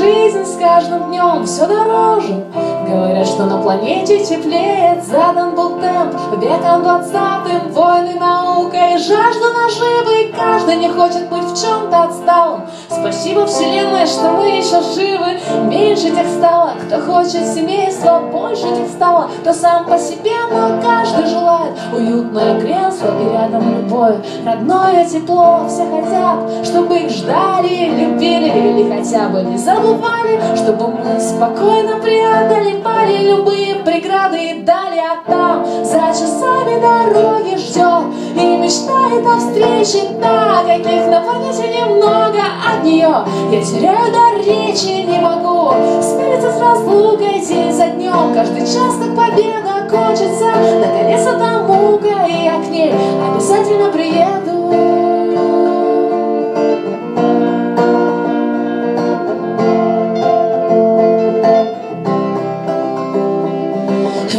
жизнь с каждым днем все дороже. Говорят, что на планете теплеет, задан был темп веком 20-м. Войны, наука и жажда наживы, каждый не хочет быть в чем-то отсталым. Спасибо вселенной, что мы еще живы. Меньше тех стало, кто хочет семейства, больше тех стало, кто сам по себе, но каждый желает уютное кресло и рядом любовь, родное тепло. Все хотят, чтобы их ждали, любили или хотя бы не забывали, чтобы мы спокойно преодолевали любые преграды и дали, а там за часами дороги ждет и мечтает о встрече, да, каких на планете немного. От нее я теряю дар речи, не могу смириться с разлукой день за днем. Каждый час как победа кончится, наконец эта мука, и я к ней обязательно приеду.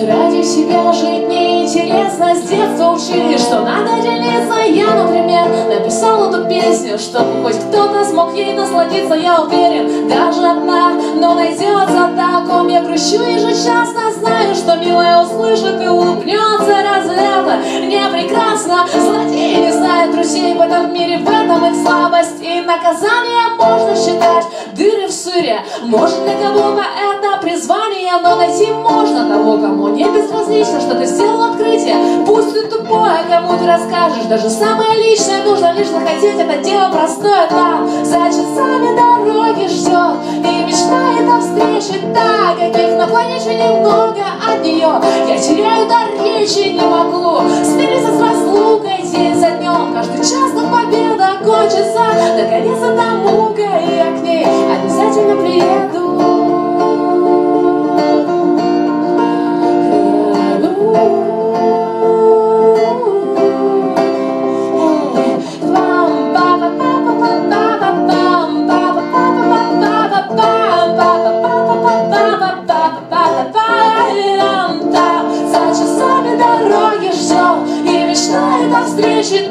Ради себя жить неинтересно, с детства учили, что надо делиться. Я, например, написал эту песню, чтобы хоть кто-то смог ей насладиться. Я уверен, даже одна, но найдется та, о ком я грущу ежечасно. Знаю, что милая услышит и улыбнется. Разве это не прекрасно? Злодеи не знают друзей в этом мире, в этом их слабость и наказание. Можно считать дыры в сыре, может для кого-то это призвание, но найти можно того, кому не безразлично, что ты сделал открытие. Пусть ты тупое, кому ты расскажешь, даже самое личное нужно лишь захотеть. Это дело простое, там за часами дороги ждет и мечтает о встрече, так, каких на планете немного. От нее я теряю дар речи, не могу смириться с разлукой день за днем. Каждый час как победа кончится, наконец эта мука, и я к ней обязательно приеду.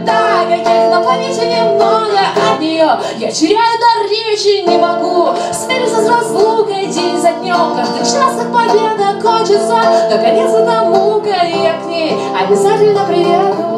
Да, каких на планете немного. От нее я теряю дар речи, не могу смириться с разлукой день за днем. Каждый час как победа кончится, наконец эта мука, и я к ней обязательно приеду.